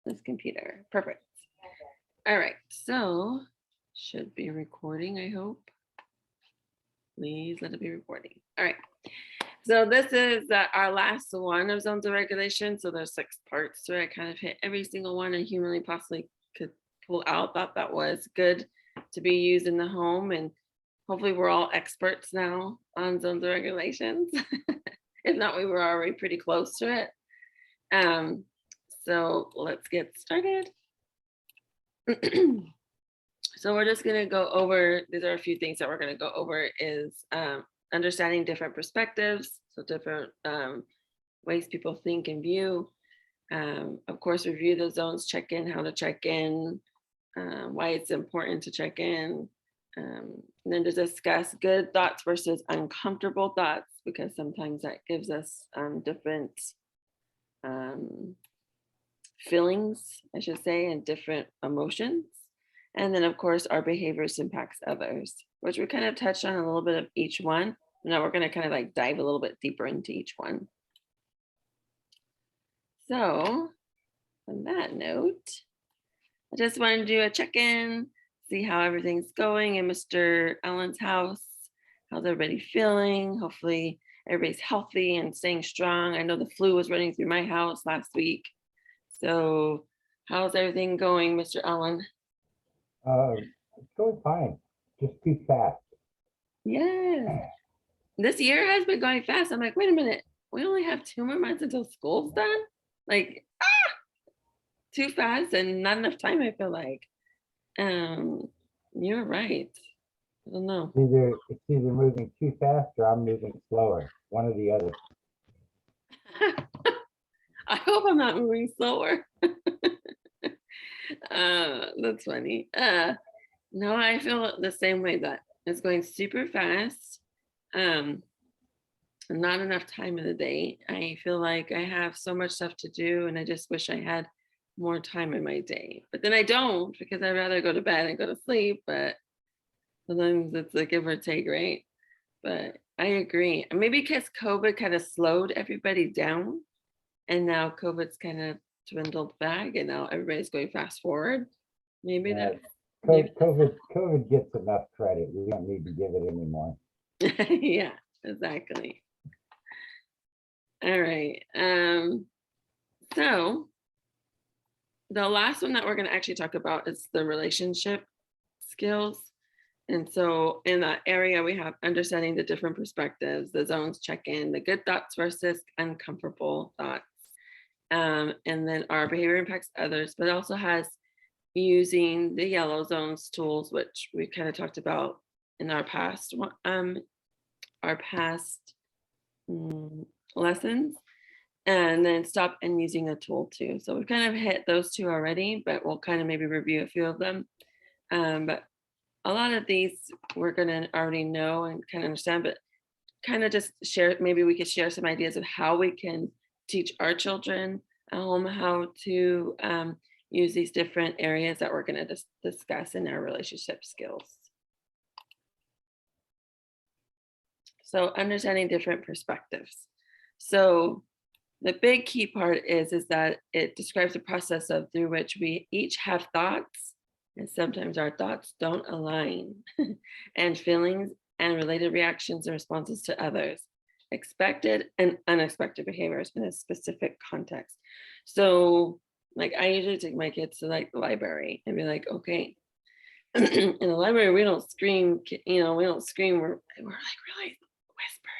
this computer. Perfect. All right, so should be recording, I hope. Please let it be recording. All right. So this is our last one of zones of regulation. So there's 6 parts to it. I kind of hit every single one I humanly possibly could pull out. Thought that was good to be used in the home, and hopefully we're all experts now on zones of regulations. If not, we were already pretty close to it. So let's get started. So we're just going to go over, these are a few things that we're going to go over is understanding different perspectives, so different ways people think and view. Of course, review the zones, check in, how to check in, why it's important to check in, and then to discuss good thoughts versus uncomfortable thoughts, because sometimes that gives us different feelings, I should say, and different emotions. And then, of course, our behaviors impacts others, which we kind of touched on a little bit of each one. Now we're going to kind of like dive a little bit deeper into each one. So on that note, I just wanted to do a check-in, see how everything's going in Mr. Allen's house. How's everybody feeling? Hopefully everybody's healthy and staying strong. I know the flu was running through my house last week. So how's everything going, Mr. Allen? It's going fine, just too fast. Yeah. This year has been going fast. I'm like, wait a minute, we only have 2 more months until school's done? Like, too fast and not enough time, I feel like. You're right. I don't know. It's either moving too fast or I'm moving slower, one or the other. I hope I'm not moving slower. That's funny. No, I feel the same way, that it's going super fast. Not enough time in the day. I feel like I have so much stuff to do, and I just wish I had more time in my day. But then I don't, because I'd rather go to bed and go to sleep. But sometimes it's a give or take, right? But I agree. And maybe because COVID kind of slowed everybody down, and now COVID's kind of dwindled back, and now everybody's going fast forward. Maybe Yeah, that. COVID gets enough credit. We don't need to give it anymore. Yeah, exactly. All right. So the last one that we're going to actually talk about is the relationship skills. And so in that area, we have understanding the different perspectives, the zones check-in, the good thoughts versus uncomfortable thoughts. And then our behavior impacts others, but also has using the yellow zones tools, which we kind of talked about in our past lessons, and then stop and using a tool too. So we've kind of hit those 2 already, but we'll kind of maybe review a few of them. But a lot of these we're going to already know and kind of understand, but kind of just share, maybe we could share some ideas of how we can teach our children at home how to use these different areas that we're going to discuss in our relationship skills. So understanding different perspectives. So the big key part is that it describes the process of through which we each have thoughts, and sometimes our thoughts don't align, and feelings and related reactions and responses to others, expected and unexpected behaviors in a specific context. So like I usually take my kids to like the library and be like, okay, in the library, we don't scream, we don't scream, we're like really whispering.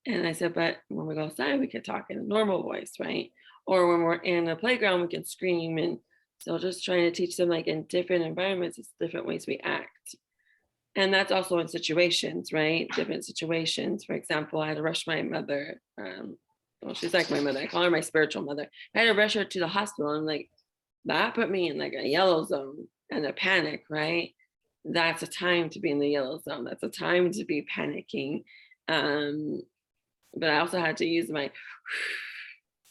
And I said, but when we go outside, we can talk in a normal voice, right? Or when we're in a playground, we can scream. And so just trying to teach them like in different environments, it's different ways we act. And that's also in situations, right? Different situations. For example, I had to rush my mother. Well, she's like my mother. I call her my spiritual mother. I had to rush her to the hospital. And like, that put me in like a yellow zone and a panic, right? That's a time to be in the yellow zone. That's a time to be panicking. But I also had to use my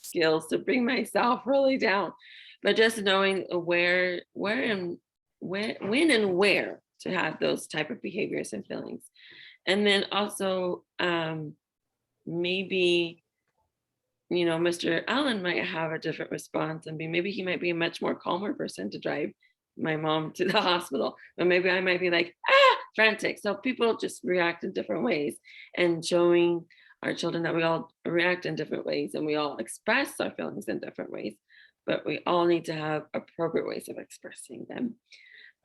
skills to bring myself really down. But just knowing when and where to have those type of behaviors and feelings. And then also maybe Mr. Allen might have a different response and maybe he might be a much more calmer person to drive my mom to the hospital. But maybe I might be like, frantic. So people just react in different ways, and showing our children that we all react in different ways and we all express our feelings in different ways, but we all need to have appropriate ways of expressing them.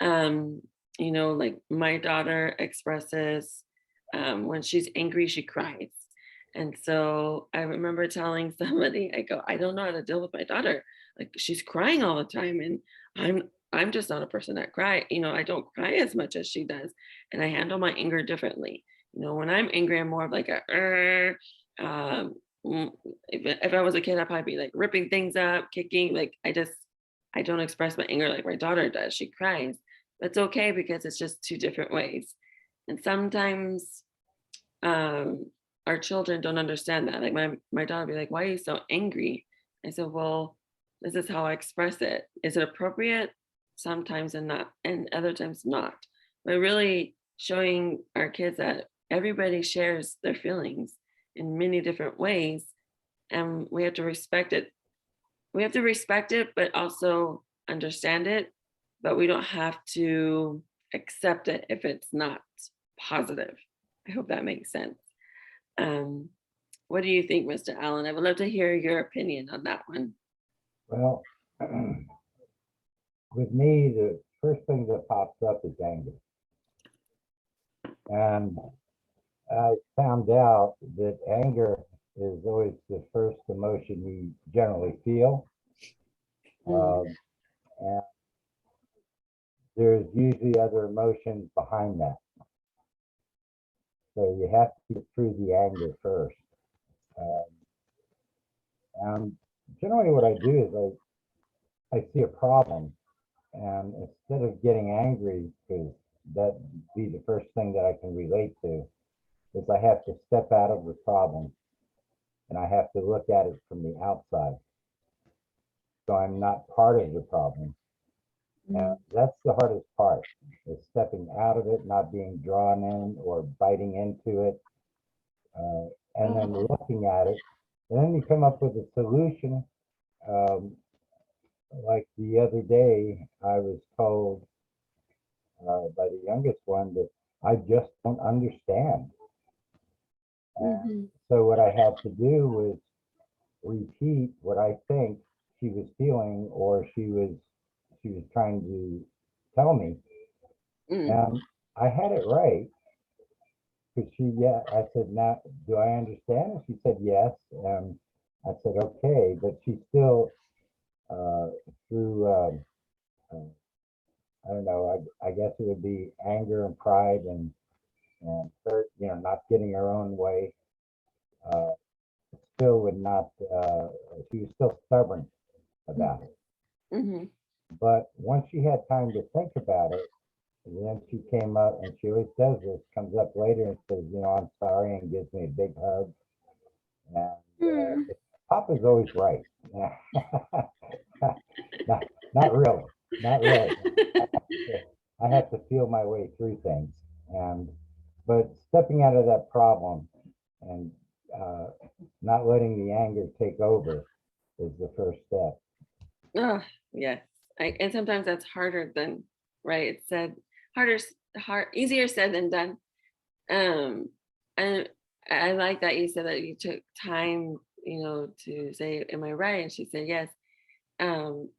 Um, like my daughter expresses, when she's angry, she cries. And so I remember telling somebody, I go, I don't know how to deal with my daughter. Like she's crying all the time. And I'm just not a person that cry. I don't cry as much as she does. And I handle my anger differently. When I'm angry, I'm more of like a um, if I was a kid, I'd probably be like ripping things up, kicking. Like I don't express my anger like my daughter does. She cries. That's okay because it's just two different ways. And sometimes um, our children don't understand that. Like my daughter will be like, "Why are you so angry?" I said, "Well, this is how I express it. Is it appropriate? Sometimes and not, and other times not." But really showing our kids that everybody shares their feelings in many different ways, and we have to respect it. We have to respect it, but also understand it. But we don't have to accept it if it's not positive. I hope that makes sense. Um, what do you think, Mr. Allen? I would love to hear your opinion on that one. Well, with me, the first thing that pops up is anger. And I found out that anger is always the first emotion you generally feel. Mm, And there's usually other emotions behind that. So you have to get through the anger first. Um, and generally what I do is I see a problem, and instead of getting angry, because that'd be the first thing that I can relate to, is I have to step out of the problem and I have to look at it from the outside. So I'm not part of the problem. And mm, that's the hardest part, is stepping out of it, not being drawn in or biting into it, and then looking at it. And then you come up with a solution. Um, like the other day, I was told by the youngest one that I just don't understand. And mhm, so what I had to do was repeat what I think she was feeling, or she was trying to tell me. mm, And I had it right, because yeah, I said, now, do I understand? And she said, yes. I said, okay, but she still, uh, through, uh, I don't know, I guess it would be anger and pride and hurt, not getting her own way, uh, still would not, she was still stubborn about it. mhm. But once she had time to think about it, and then she came up, and she always does this, comes up later and says, I'm sorry, and gives me a big hug. And Mm. Papa's always right. not, not really, not really. I have to feel my way through things, and but stepping out of that problem and uh, not letting the anger take over is the first step. Oh, yes. And sometimes that's harder than, right? It's said harder, easier said than done. Um, and I like that you said that you took time, to say, "Am I right?" And she said yes. Um,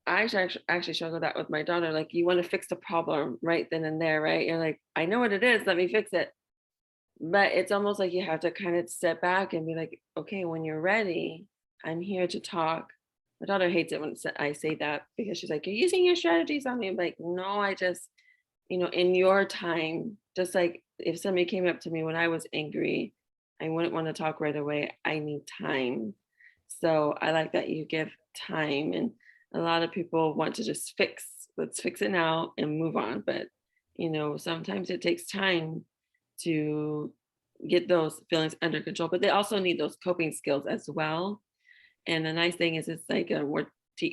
I actually struggle that with my daughter. Like, you want to fix the problem right then and there, right? You're like, I know what it is. Let me fix it. But it's almost like you have to kind of step back and be like, okay, when you're ready, I'm here to talk. My daughter hates it when I say that, because she's like, "You're using your strategies on me." I'm like, no, I just, in your time, just like if somebody came up to me when I was angry, I wouldn't want to talk right away. I need time. So I like that you give time. And a lot of people want to just let's fix it now and move on. But, sometimes it takes time to get those feelings under control, but they also need those coping skills as well. And the nice thing is, it's like we're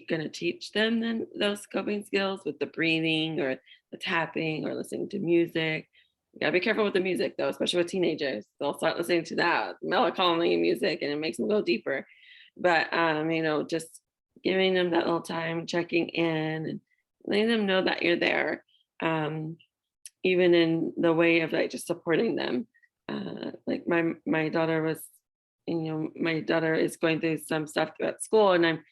going to teach them then those coping skills with the breathing or the tapping or listening to music. You gotta be careful with the music though, especially with teenagers. They'll start listening to that melancholy music and it makes them go deeper. But just giving them that little time, checking in and letting them know that you're there. Even in the way of like just supporting them. Like my daughter was, my daughter is going through some stuff at school, and I'm,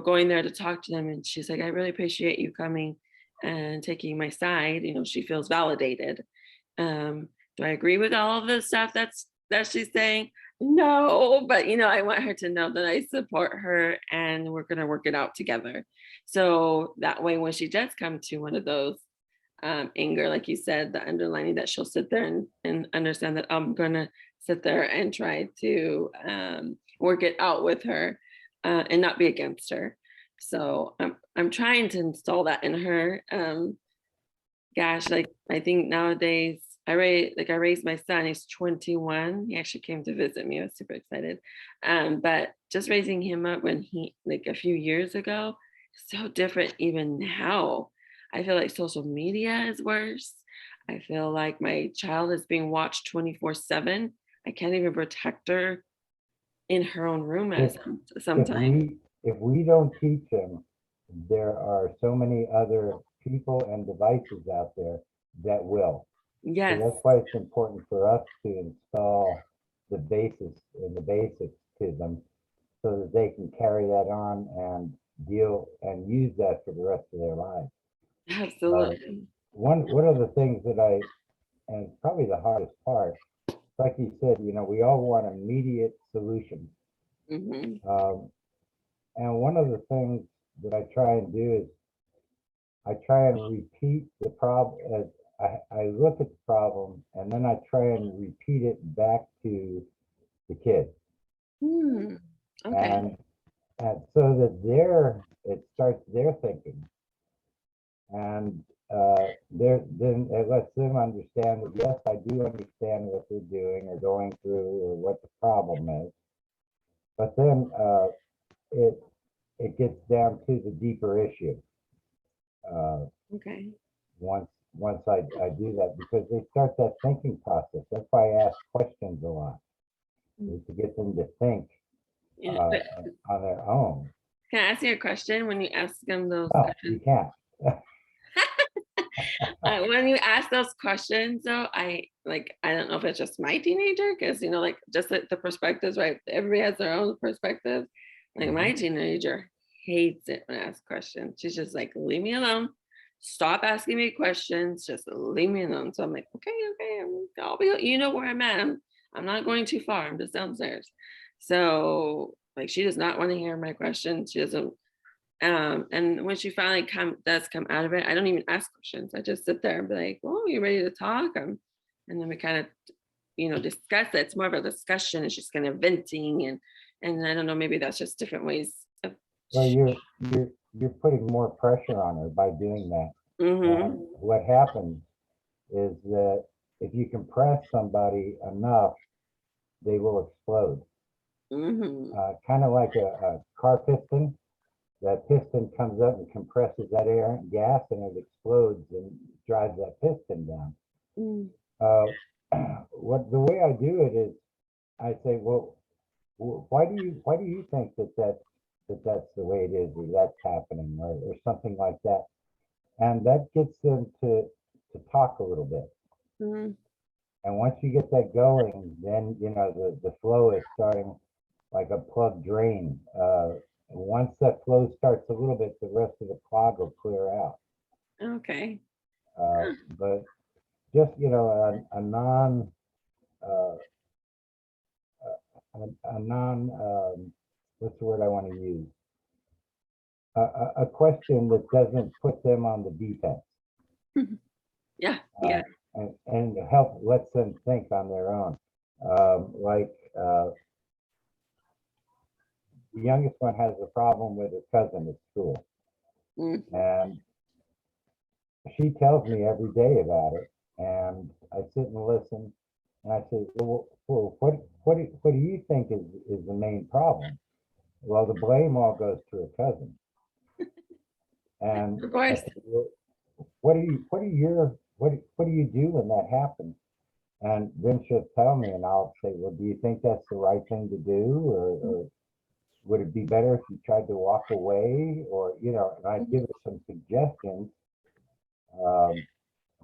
going there to talk to them, and she's like, I really appreciate you coming and taking my side. She feels validated. Do I agree with all of the stuff that she's saying? No, but I want her to know that I support her and we're gonna work it out together. So that way when she does come to one of those anger, like you said, the underlining that she'll sit there and understand that I'm gonna sit there and try to work it out with her and not be against her. So I'm trying to install that in her. Gosh, like I think nowadays I raised my son. He's 21. He actually came to visit me. I was super excited. But just raising him up when he like a few years ago, so different even now. I feel like social media is worse. I feel like my child is being watched 24/7. I can't even protect her in her own room If, if sometimes. we don't teach them, there are so many other people and devices out there that will. So Yes, that's why it's important for us to install the basis and the basics to them so that they can carry that on and deal and use that for the rest of their lives. absolutely. One of the things that and it's probably the hardest part, like you said, we all want immediate solutions. Hmm. And one of the things that I try and do is I try and repeat the problem as I look at the problem and then I try and repeat it back to the kids. Hmm. Okay. And so that it starts their thinking. And then it lets them understand that, yes, I do understand what they're doing or going through or what the problem is. But then it gets down to the deeper issue. Uh, Okay. once I do that because they start that thinking process. That's why I ask questions a lot, is to get them to think Yeah. uh, But on their own. can I ask you a question when you ask them those No, you questions? can't. When you ask those questions, though, I don't know if it's just my teenager, because like just the perspectives, right? Everybody has their own perspective. Like my Mhm. teenager hates it when I ask questions. She's just like, leave me alone. Stop asking me questions. Just leave me alone. So I'm like, okay, okay, I'll be. You know where I'm at. I'm not going too far. I'm just downstairs. So like, she does not want to hear my questions. She doesn't and when she finally does come out of it, I don't even ask questions. I just sit there and be like, "Well, you ready to talk?" And then we kind of, discuss it. It's more of a discussion, and she's kind of venting, and I don't know, maybe that's just different ways of. Well, you're putting more pressure on her by doing that. Mm-hmm. And what happens is that if you compress somebody enough, they will explode. Mm-hmm. Kind of like a car piston. That piston comes up and compresses that air and gas, and it explodes and drives that piston down. Mm-hmm. Uh, what the way I do it is, I say, well, why do you think that's the way it is, or that's happening, or something like that, and that gets them to talk a little bit. Mm-hmm. And once you get that going, then the flow is starting like a plugged drain. Once that flow starts a little bit, the rest of the clog will clear out. Okay. But just a non uh, a non what's the word I want to use? A question that doesn't put them on the defense, Yeah. uh, Yeah. and help lets them think on their own. Like the youngest one has a problem with her cousin at school, Mm-hmm. and she tells me every day about it, and I sit and listen, and I say, well, what do you think is the main problem? Well, the blame all goes to her cousin, and Of I course. said, well, what are your what do you do when that happens? And then she'll tell me, and I'll say, well, do you think that's the right thing to do? Or would it be better if you tried to walk away? Or, you know, and I give her some suggestions,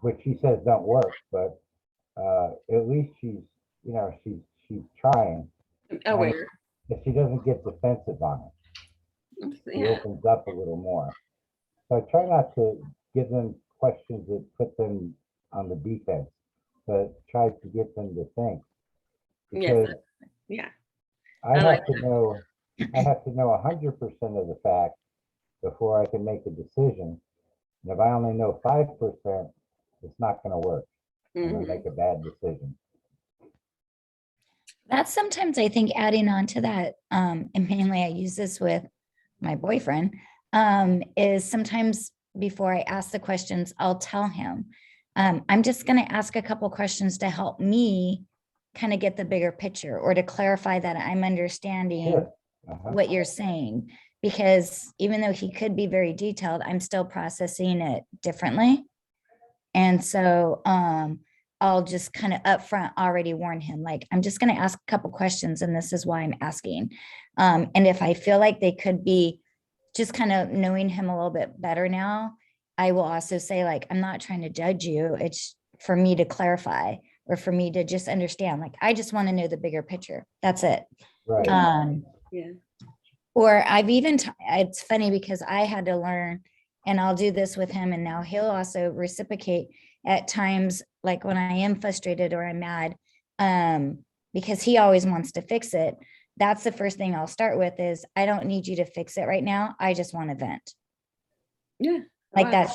which she says don't work, but at least she's, you know, she's trying. And Aware. if she doesn't get defensive on it, she Yeah. opens up a little more. So I try not to give them questions that put them on the defense, but try to get them to think. Yes. Because Yeah. I I like have to know, I have to know 100% of the facts before I can make a decision. And if I only know 5%, it's not going to work. I'm going to Mhm. make a bad decision. That's sometimes I think adding on to that, and mainly I use this with my boyfriend, is sometimes before I ask the questions, I'll tell him, I'm just going to ask a couple questions to help me kind of get the bigger picture or to clarify that I'm understanding Sure. Uh-huh. what you're saying. Because even though he could be very detailed, I'm still processing it differently. And so I'll just kind of upfront already warn him, like, I'm just going to ask a couple questions and this is why I'm asking. And if I feel like they could be just kind of knowing him a little bit better now, I will also say, like, I'm not trying to judge you. It's for me to clarify or for me to just understand. Like, I just want to know the bigger picture. That's it. Right. Yeah. Or I've even, it's funny because I had to learn, and I'll do this with him, and now he'll also reciprocate at times, like when I am frustrated or I'm mad, because he always wants to fix it. That's the first thing I'll start with is, I don't need you to fix it right now. I just want to vent. Yeah. Like, Wow.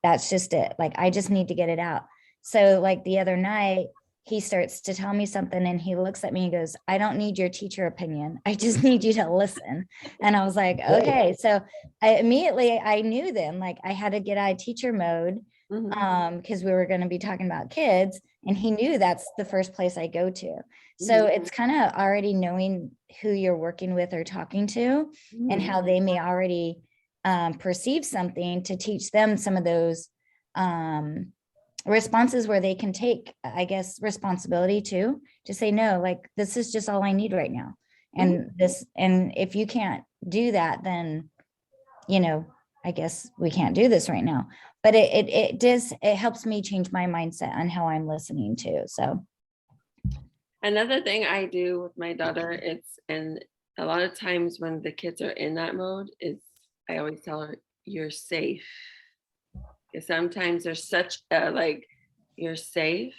that's just it. Like, I just need to get it out. So like the other night, he starts to tell me something and he looks at me and goes, I don't need your teacher opinion. I just need you to listen. And I was like, okay. So I knew then, like, I had to get out of teacher mode, Mhm. because we were going to be talking about kids, and he knew that's the first place I go to. So it's kind of already knowing who you're working with or talking to and how they may already perceive something, to teach them some of those responses where they can take, I guess, responsibility too, to say, no, like, this is just all I need right now. And this, and if you can't do that, then, you know, I guess we can't do this right now. But it helps me change my mindset on how I'm listening to. So Another thing I do with my daughter, and a lot of times when the kids are in that mode, is I always tell her, you're safe. Because sometimes there's such a, like, you're safe.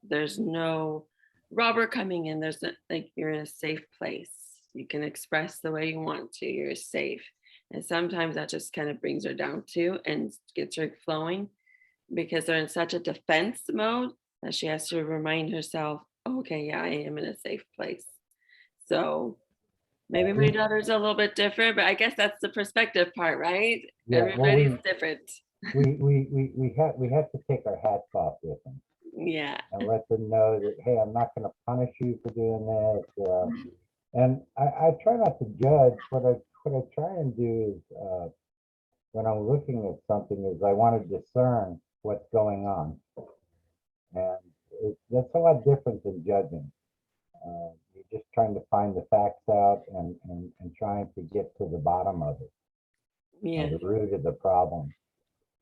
There's no robber coming in. There's like, you're in a safe place. You can express the way you want to. You're safe. And sometimes that just kind of brings her down too and gets her flowing, because they're in such a defense mode that she has to remind herself, okay, yeah, I am in a safe place. So maybe my daughter's a little bit different, but I guess that's the perspective part, right? Yeah. Well, Everybody's different. we have to take our hats off with them Yeah. and let them know that, hey, I'm not going to punish you for doing this. And I try not to judge. What I try and do is, when I'm looking at something, is I want to discern what's going on, and that's a lot different than judging. You're just trying to find the facts out and trying to get to the bottom of it, Yeah. the root of the problem.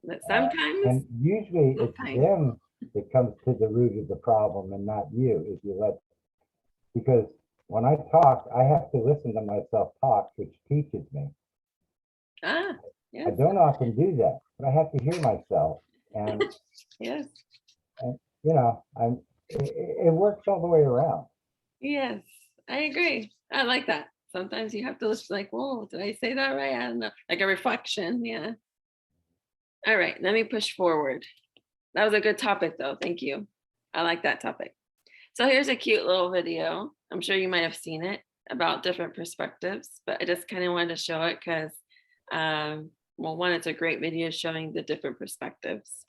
But sometimes, And usually it's them that comes to the root of the problem and not you, if you let, because when I talk, I have to listen to myself talk, which teaches me. I yes, don't often do that, but I have to hear myself. And, yes, and you know, it works all the way around. yes, I agree. I like that. Sometimes you have to listen, like, whoa, did I say that right? I don't know. Like a reflection. Yeah. All right, let me push forward. That was a good topic, though. Thank you. I like that topic. So here's a cute little video. I'm sure you might have seen it, about different perspectives, but I just kind of wanted to show it because, well, one, it's a great video showing the different perspectives.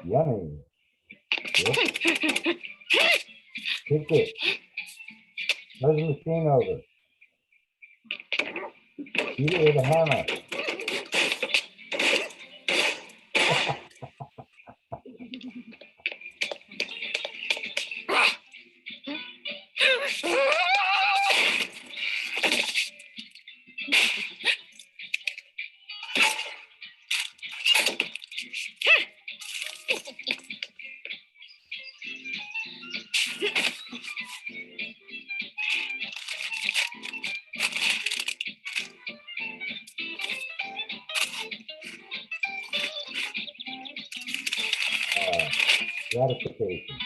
Yummy. Yep. Kick it. Throw the machine over. Beat it with a hammer. Gratification.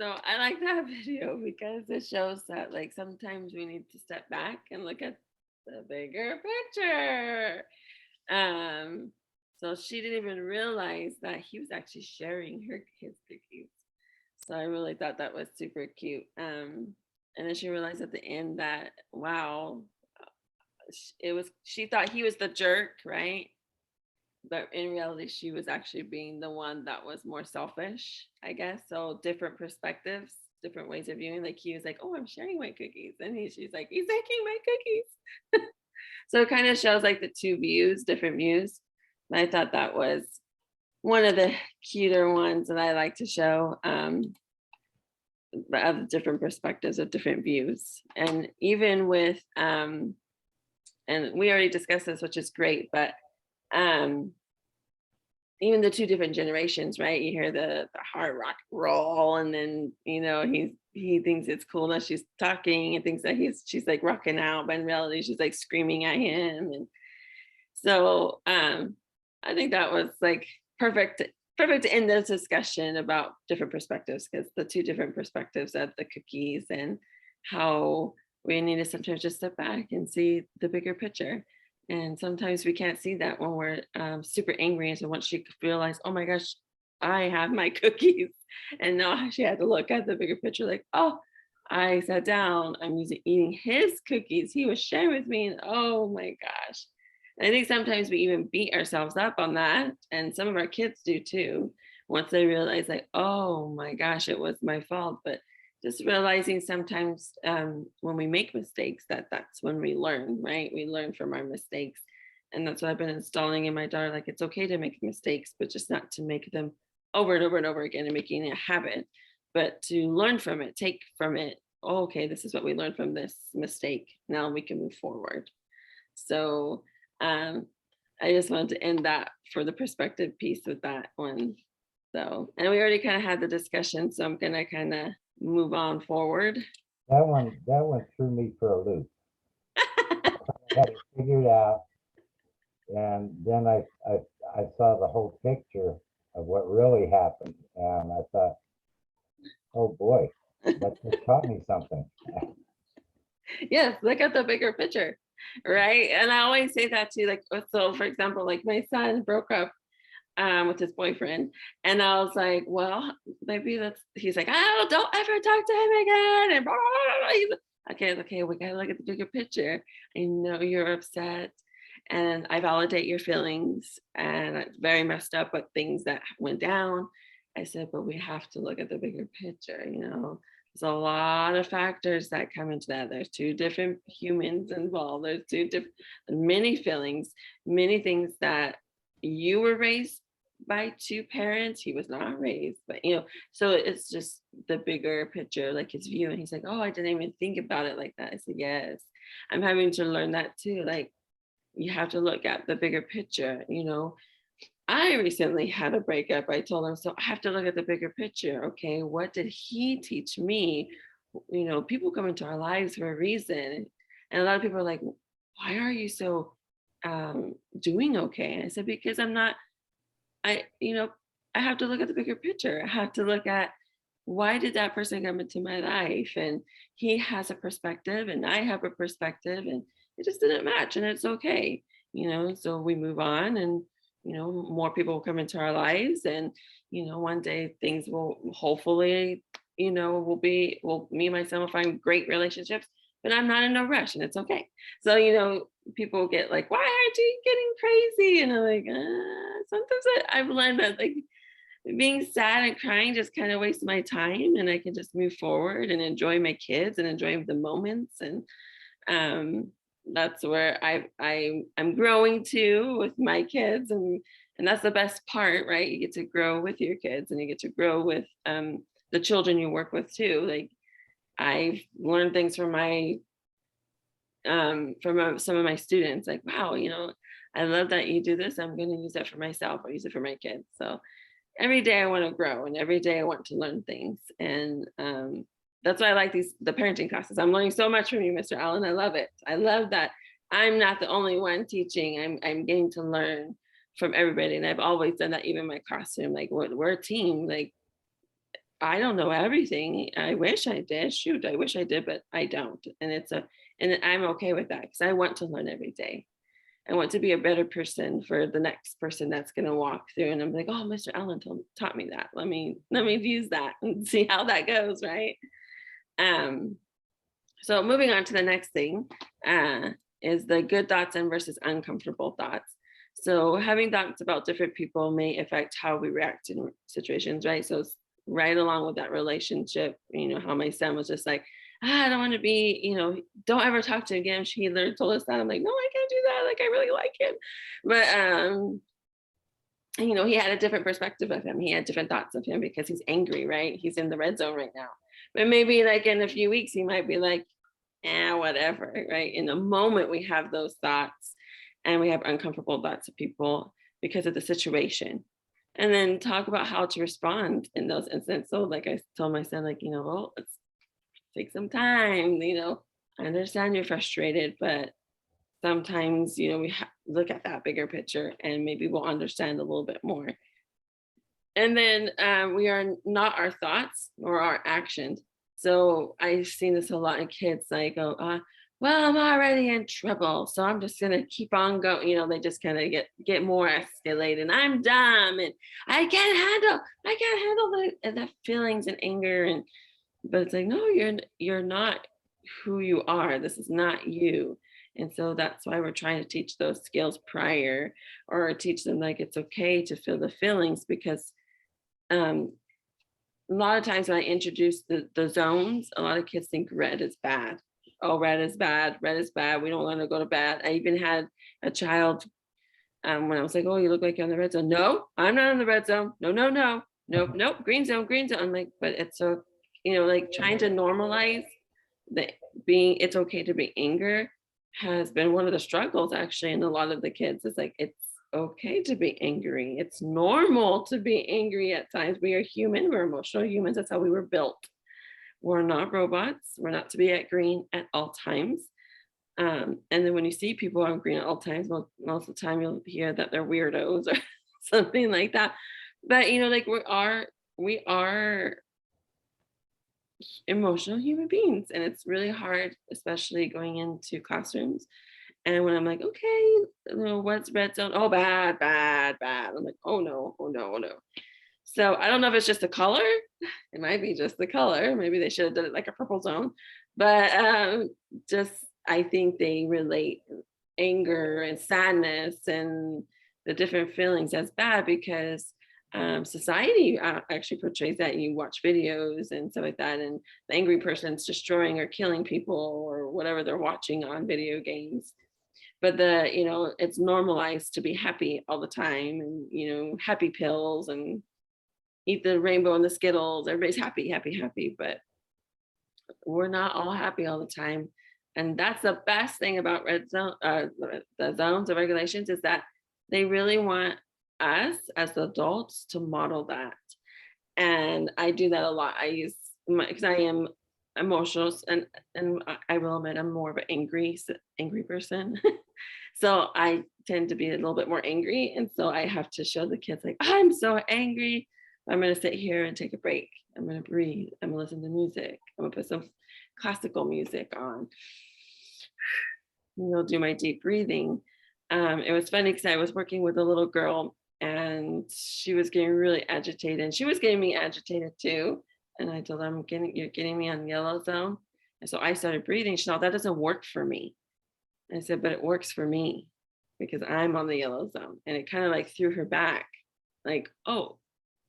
So I like that video because it shows that like sometimes we need to step back and look at the bigger picture. So she didn't even realize that he was actually sharing his cookies. So I really thought that was super cute. And then she realized at the end that wow, she thought he was the jerk, right? But in reality, she was actually being the one that was more selfish, I guess. So different perspectives, different ways of viewing. Like he was like, "Oh, I'm sharing my cookies," and she's like, "He's taking my cookies." So it kind of shows like the two views, different views. And I thought that was one of the cuter ones that I like to show, of different perspectives of different views. And even with, and we already discussed this, which is great, but even the two different generations, right? You hear the hard rock roll, and then he thinks it's cool that she's talking and thinks that she's like rocking out, but in reality she's like screaming at him. And so I think that was like perfect to end this discussion about different perspectives, because the two different perspectives of the cookies and how we need to sometimes just step back and see the bigger picture. And sometimes we can't see that when we're super angry. And so once she realized, oh my gosh, I have my cookies. And now she had to look at the bigger picture like, oh, I sat down, I'm eating his cookies. He was sharing with me, and oh my gosh. And I think sometimes we even beat ourselves up on that. And some of our kids do too. Once they realize, like, oh my gosh, it was my fault. But just realizing sometimes when we make mistakes, that's when we learn, right? We learn from our mistakes. And that's what I've been installing in my daughter. Like, it's okay to make mistakes, but just not to make them over and over and over again and making it a habit, but to learn from it, take from it. Oh, okay, this is what we learned from this mistake. Now we can move forward. So um, I just wanted to end that for the perspective piece with that one. So, and we already kind of had the discussion, so I'm gonna kind of move on forward. That one threw me for a loop. I had it figured out, and then I saw the whole picture of what really happened, and I thought, oh boy, that just taught me something. Yes, look at the bigger picture, right? And I always say that too. Like, so for example, like my son broke up with his boyfriend, and I was like, well, maybe that's. He's like, oh, don't ever talk to him again, and blah, blah, blah. Okay, we gotta look at the bigger picture. I know you're upset, and I validate your feelings, and it's very messed up what things that went down. I said, but we have to look at the bigger picture, you know. There's a lot of factors that come into that. There's two different humans involved. There's two different, many feelings, many things that you were raised by two parents. He was not raised, but you know, so it's just the bigger picture, like his view. And he's like, oh, I didn't even think about it like that. I said, yes, I'm having to learn that too. Like, you have to look at the bigger picture, you know. I recently had a breakup. I told him, so I have to look at the bigger picture. Okay, what did he teach me? You know, people come into our lives for a reason. And a lot of people are like, why are you so doing okay? And I said, because I'm not, you know, I have to look at the bigger picture. I have to look at, why did that person come into my life? And he has a perspective and I have a perspective, and it just didn't match, and it's okay. You know, so we move on, and you know, more people will come into our lives, and you know, one day things will hopefully, you know, me and my son will find great relationships, but I'm not in no rush, and it's okay. So, you know, people get like, why aren't you getting crazy? And I'm like, sometimes I've learned that, like, being sad and crying just kind of wastes my time, and I can just move forward and enjoy my kids and enjoy the moments. And that's where I'm growing to with my kids, and that's the best part, right? You get to grow with your kids, and you get to grow with the children you work with too. Like, I've learned things from some of my students, like, wow, you know, I love that you do this. I'm going to use that for myself, or use it for my kids. So every day I want to grow, and every day I want to learn things. And that's why I like the parenting classes. I'm learning so much from you, Mr. Allen. I love it. I love that I'm not the only one teaching. I'm getting to learn from everybody. And I've always done that, even in my classroom. Like, we're a team. Like, I don't know everything. I wish I did. Shoot, I wish I did, but I don't. And I'm okay with that, because I want to learn every day. I want to be a better person for the next person that's going to walk through. And I'm like, oh, Mr. Allen taught me that. Let me use that and see how that goes, right? So moving on to the next thing is the good thoughts and versus uncomfortable thoughts. So having thoughts about different people may affect how we react in situations, right? So it's right along with that relationship, you know, how my son was just like, I don't want to be, you know, don't ever talk to him again. He literally told us that. I'm like, no, I can't do that. Like, I really like him. But you know, he had a different perspective of him. He had different thoughts of him because he's angry, right? He's in the red zone right now. But maybe like in a few weeks, he might be like, whatever, right? In the moment, we have those thoughts, and we have uncomfortable thoughts of people because of the situation. And then talk about how to respond in those instances. So like I told my son, like, you know, well, let's take some time, you know, I understand you're frustrated, but sometimes, you know, we look at that bigger picture, and maybe we'll understand a little bit more. And then we are not our thoughts or our actions. So I've seen this a lot in kids, like, oh, well, I'm already in trouble, so I'm just gonna keep on going. You know, they just kind of get more escalated. And I'm dumb, and I can't handle the feelings and anger. And but it's like, no, you're not who you are. This is not you. And so that's why we're trying to teach those skills prior, or teach them like it's okay to feel the feelings, because um a lot of times when I introduce the zones, a lot of kids think red is bad. Oh, red is bad. Red is bad. We don't want to go to bed. I even had a child when I was like, oh, you look like you're on the red zone. No, I'm not in the red zone. No, no, no, nope, nope. Green zone, green zone. I'm like, but it's so, like trying to normalize that it's okay to be anger has been one of the struggles actually in a lot of the kids. It's like, it's okay to be angry. It's normal to be angry at times. We are human. We're emotional humans. That's how we were built. We're not robots. We're not to be at green at all times. And then when you see people on green at all times, most of the time you'll hear that they're weirdos or something like that. But like we are emotional human beings, and it's really hard, especially going into classrooms. And when I'm like, okay, what's red zone? Oh, bad, bad, bad. I'm like, oh no, oh no, oh no. So I don't know if it's just the color. It might be just the color. Maybe they should have done it like a purple zone. But just I think they relate anger and sadness and the different feelings as bad, because society actually portrays that. You watch videos and stuff like that, and the angry person's destroying or killing people or whatever they're watching on video games. But it's normalized to be happy all the time, and happy pills, and eat the rainbow and the Skittles. Everybody's happy, happy, happy, but we're not all happy all the time. And that's the best thing about red zone, the zones of regulations, is that they really want us as adults to model that. And I do that a lot. I use because I am emotional, and I will admit I'm more of an angry person. So I tend to be a little bit more angry, and so I have to show the kids like, I'm so angry. I'm going to sit here and take a break. I'm going to breathe. I'm going to listen to music. I'm going to put some classical music on. Do my deep breathing. It was funny because I was working with a little girl, and she was getting really agitated, and she was getting me agitated too. And I told her, you're getting me on yellow zone. And so I started breathing. She thought, that doesn't work for me. And I said, but it works for me because I'm on the yellow zone. And it kind of like threw her back, like, oh.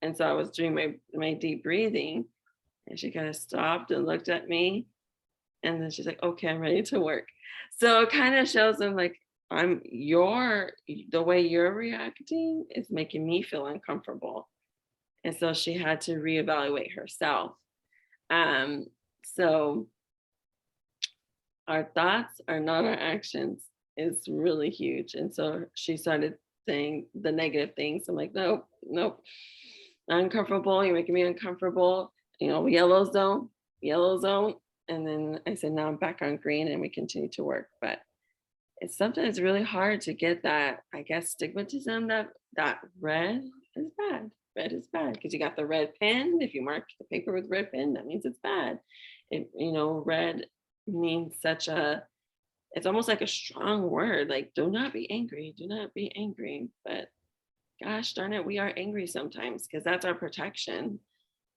And so I was doing my deep breathing, and she kind of stopped and looked at me. And then she's like, okay, I'm ready to work. So it kind of shows them like, the way you're reacting is making me feel uncomfortable. And so she had to reevaluate herself. So our thoughts are not our actions is really huge. And so she started saying the negative things. I'm like, nope, nope, uncomfortable. You're making me uncomfortable. Yellow zone. And then I said, now I'm back on green, and we continue to work. But it's sometimes really hard to get that, I guess, stigmatism that red is bad. Red is bad because you got the red pen. If you mark the paper with red pen, that means it's bad. Red means it's almost like a strong word, like do not be angry, do not be angry. But gosh darn it, we are angry sometimes because that's our protection.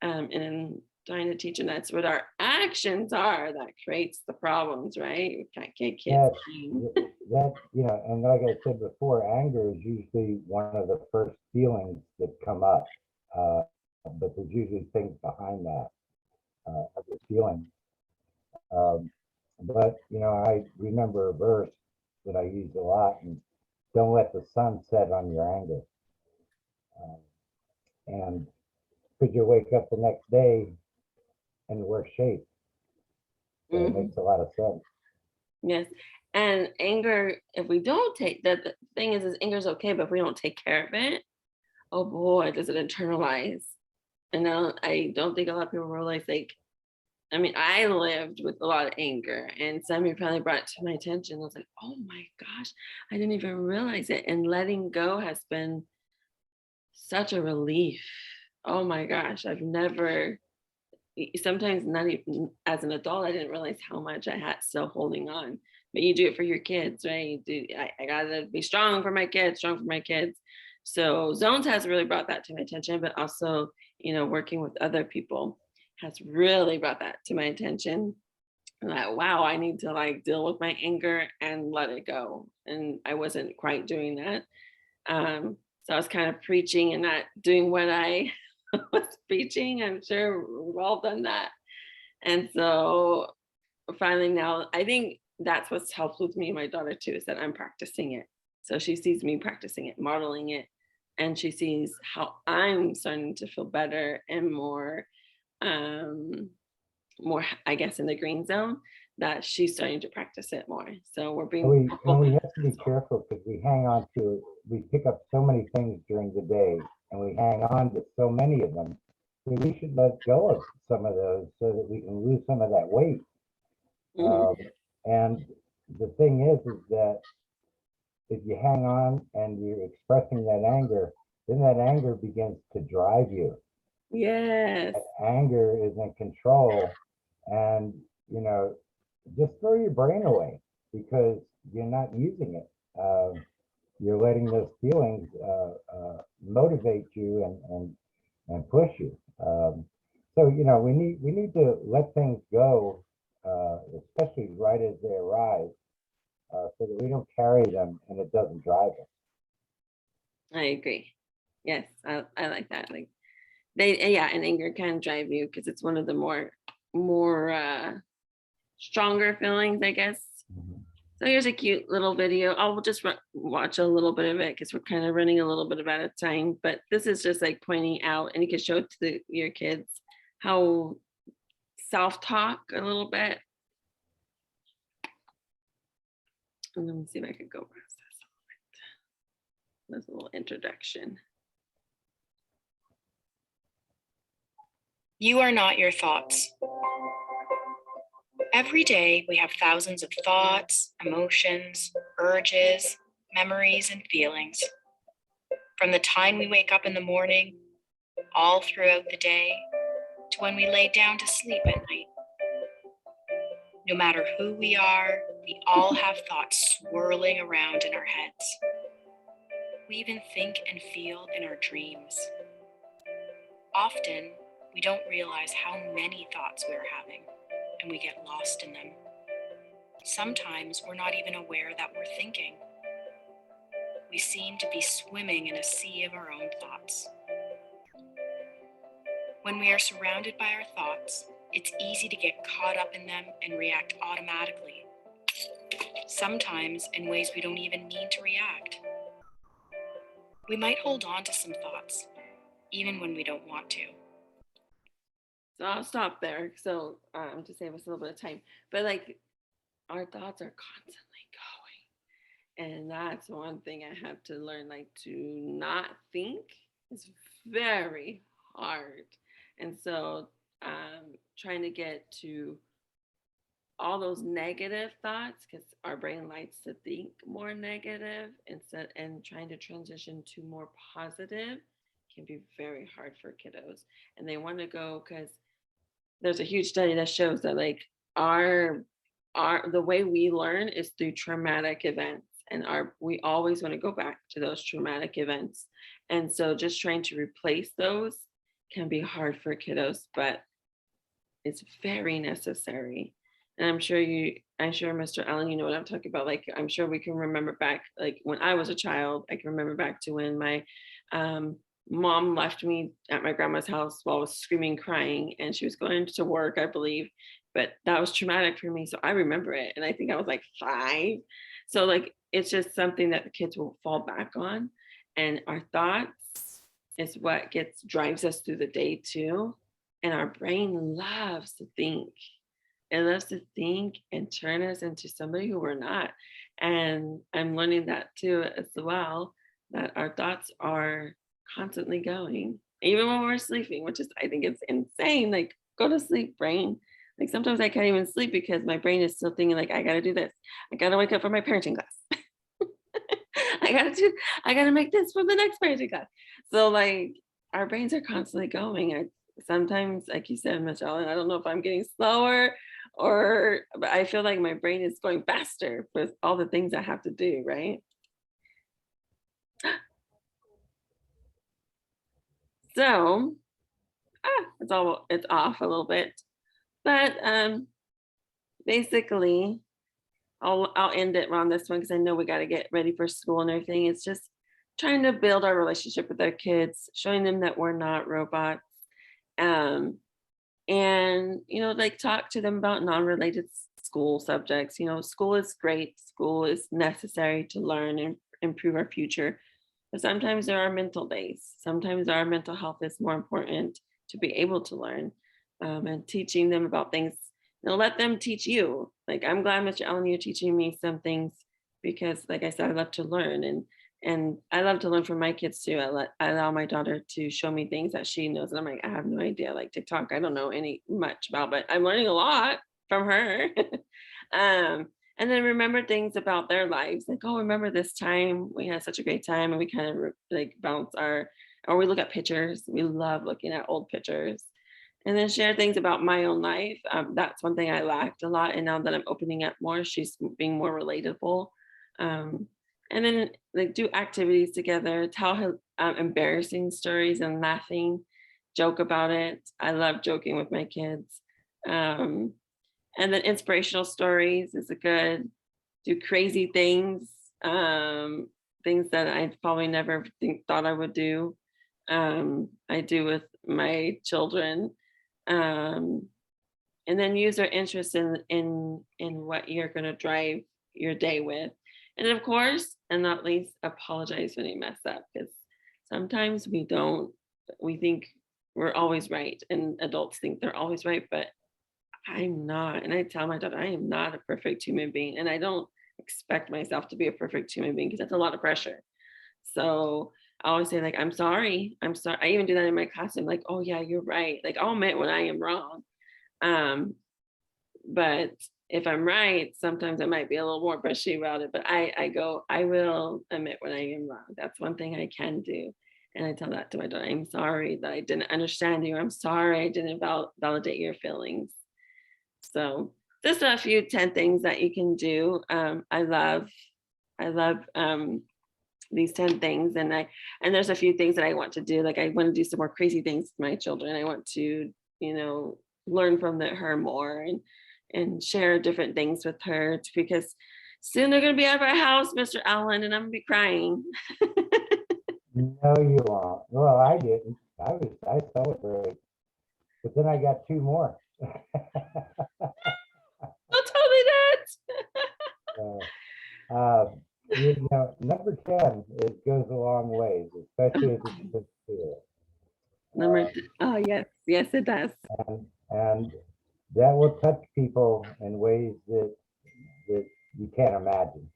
And trying to teach them that's what our actions are that creates the problems, right? We can't get kids. That, and like I said before, anger is usually one of the first feelings that come up. But there's usually things behind that other feeling. But I remember a verse that I use a lot, and don't let the sun set on your anger. And could you wake up the next day in worse shape? So it makes a lot of sense. Yes. And anger, if we don't take that, the thing is anger is okay, but if we don't take care of it, oh boy, does it internalize. And I don't think a lot of people realize, like, I mean, I lived with a lot of anger, and somebody probably brought it to my attention. I was like, oh my gosh, I didn't even realize it. And letting go has been such a relief. Oh my gosh, sometimes not even as an adult, I didn't realize how much I had still holding on. But you do it for your kids, right? I gotta be strong for my kids, So Zones has really brought that to my attention, but also, working with other people has really brought that to my attention. And that, wow, I need to like deal with my anger and let it go. And I wasn't quite doing that. So I was kind of preaching and not doing what I was preaching. I'm sure we've all done that. And so finally now, I think that's what's helped with me and my daughter too, is that I'm practicing it. So she sees me practicing it, modeling it, and she sees how I'm starting to feel better and um, more, I guess, in the green zone, that she's starting to practice it more. So we're being We have to be careful because we pick up so many things during the day and we hang on to so many of them. So we should let go of some of those so that we can lose some of that weight. Mhm. And the thing is that if you hang on and you're expressing that anger, then that anger begins to drive you. Yes. Anger is in control, and just throw your brain away because you're not using it. You're letting those feelings motivate you and push you. So we need to let things go, especially right as they arise, so that we don't carry them and it doesn't drive us. I agree. Yes, I like that. Like they, yeah, and anger can drive you because it's one of the more stronger feelings, I guess. Mhm. So here's a cute little video. I'll just watch a little bit of it because we're kind of running a little bit out of time. But this is just like pointing out, and you can show it to your kids how self-talk a little bit. And let me see if I could go past this a little bit. There's a little introduction. You are not your thoughts. Every day, we have thousands of thoughts, emotions, urges, memories, and feelings. From the time we wake up in the morning, all throughout the day, to when we lay down to sleep at night. No matter who we are, we all have thoughts swirling around in our heads. We even think and feel in our dreams. Often, we don't realize how many thoughts we're having, and we get lost in them. Sometimes we're not even aware that we're thinking. We seem to be swimming in a sea of our own thoughts. When we are surrounded by our thoughts, it's easy to get caught up in them and react automatically, sometimes in ways we don't even mean to react. We might hold on to some thoughts, even when we don't want to. So I'll stop there. So to save us a little bit of time. But like our thoughts are constantly going. And that's one thing I have to learn, like to not think is very hard. And so trying to get to all those negative thoughts, because our brain likes to think more negative instead, and trying to transition to more positive can be very hard for kiddos. And they want to go, because there's a huge study that shows that like our the way we learn is through traumatic events, and we always want to go back to those traumatic events. And so just trying to replace those can be hard for kiddos, but it's very necessary. And I'm sure Mr. Allen, you know what I'm talking about. Like I'm sure we can remember back, like when I was a child, I can remember back to when my mom left me at my grandma's house while I was screaming, crying, and she was going to work, I believe. But that was traumatic for me. So I remember it. And I think I was like 5. So like it's just something that the kids will fall back on. And our thoughts is what drives us through the day too. And our brain loves to think. It loves to think and turn us into somebody who we're not. And I'm learning that too as well, that our thoughts are constantly going, even when we're sleeping, which is, I think it's insane. Like, go to sleep, brain. Like sometimes I can't even sleep because my brain is still thinking like, I gotta do this. I gotta wake up for my parenting class. I gotta make this for the next parenting class. So like our brains are constantly going. Sometimes, like you said, Michelle, and I don't know if I'm getting slower but I feel like my brain is going faster with all the things I have to do, right? So it's off a little bit. But basically, I'll end it on this one because I know we got to get ready for school and everything. It's just trying to build our relationship with our kids, showing them that we're not robots. And like talk to them about non-related school subjects. School is great, school is necessary to learn and improve our future, but sometimes there are mental days, sometimes our mental health is more important to be able to learn. And teaching them about things, let them teach you. Like, I'm glad, Mr. Allen, you're teaching me some things, because like I said, I love to learn, and I love to learn from my kids too. I allow my daughter to show me things that she knows. And I'm like, I have no idea. Like TikTok, I don't know any much about, but I'm learning a lot from her. And then remember things about their lives. Like, oh, remember this time we had such a great time, and we kind of like or we look at pictures. We love looking at old pictures. And then share things about my own life. That's one thing I lacked a lot. And now that I'm opening up more, she's being more relatable. And then like do activities together, tell her embarrassing stories and laughing, joke about it. I love joking with my kids. And then inspirational stories is a good, do crazy things, things that I probably never thought I would do. I do with my children. And then use their interest in what you're going to drive your day with. And of course, and not least, apologize when you mess up, because sometimes we think we're always right, and adults think they're always right, but I'm not. And I tell my daughter, I am not a perfect human being, and I don't expect myself to be a perfect human being, because that's a lot of pressure. So I always say, like, I'm sorry. I even do that in my classroom, like, oh yeah, you're right. Like, I'll admit when I am wrong. But if I'm right, sometimes I might be a little more brushy about it, but I will admit when I am wrong. That's one thing I can do. And I tell that to my daughter, I'm sorry that I didn't understand you. I'm sorry I didn't validate your feelings. So just a few 10 things that you can do. I love these 10 things. And there's a few things that I want to do. Like, I want to do some more crazy things with my children. I want to, learn from her more, and share different things with her, because soon they're going to be out of our house, Mr. Allen, and I'm going to be crying. No, you won't. Well, I didn't. I celebrated, but then I got two more. Don't tell me that. Number 10, it goes a long ways, especially if it's sincere. Oh yes, it does. And that will touch people in ways that you can't imagine.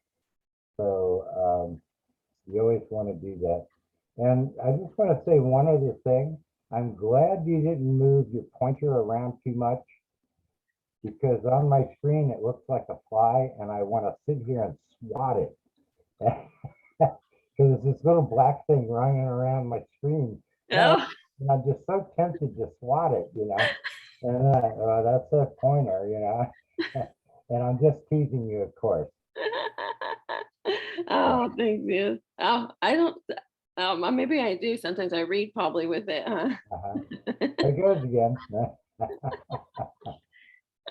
So you always want to do that. And I just want to say one other thing. I'm glad you didn't move your pointer around too much, because on my screen it looks like a fly, and I want to sit here and swat it. Because it's this little black thing running around my screen. Oh. And I'm just so tempted to swat it, And that's a pointer, And I'm just teasing you, of course. Oh, thank you. Oh, I don't. Maybe I do. Sometimes I read probably with it, huh? There it goes again.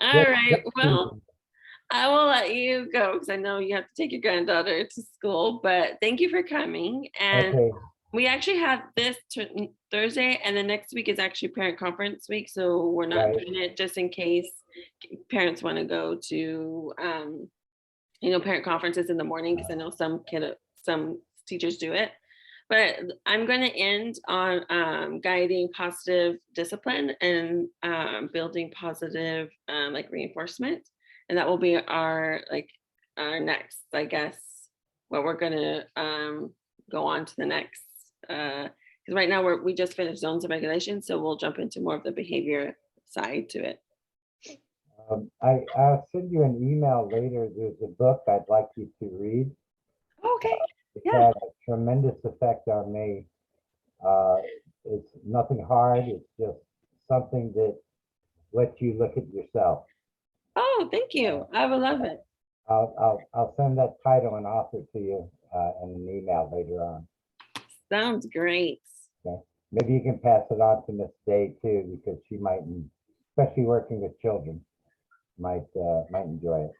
All right. Well, I will let you go, because I know you have to take your granddaughter to school. But thank you for coming. And Okay. we actually have this Thursday, and the next week is actually parent conference week. So we're not doing it, just in case parents want to go to, parent conferences in the morning, because I know some teachers do it. But I'm going to end on guiding positive discipline and building positive reinforcement. And that will be our next, I guess, what we're going to go on to the next. Because right now we just finished zones of regulation, so we'll jump into more of the behavior side to it. I'll send you an email later. There's a book I'd like you to read. Okay. It had a tremendous effect on me. It's nothing hard. It's just something that lets you look at yourself. Oh, thank you. I would love it. I'll send that title and author to you in an email later on. Sounds great. Okay. maybe you can pass it on to Miss Day too, because she might, especially working with children, might enjoy it.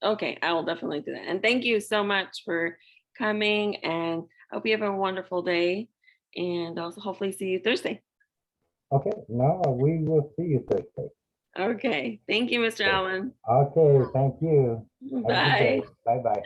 Okay, I will definitely do that. And thank you so much for coming, and I hope you have a wonderful day, and also hopefully see you Thursday. Okay, no, we will see you Thursday. Okay, thank you, Mr. Allen. Okay, thank you. Have a good day. Bye. Bye-bye.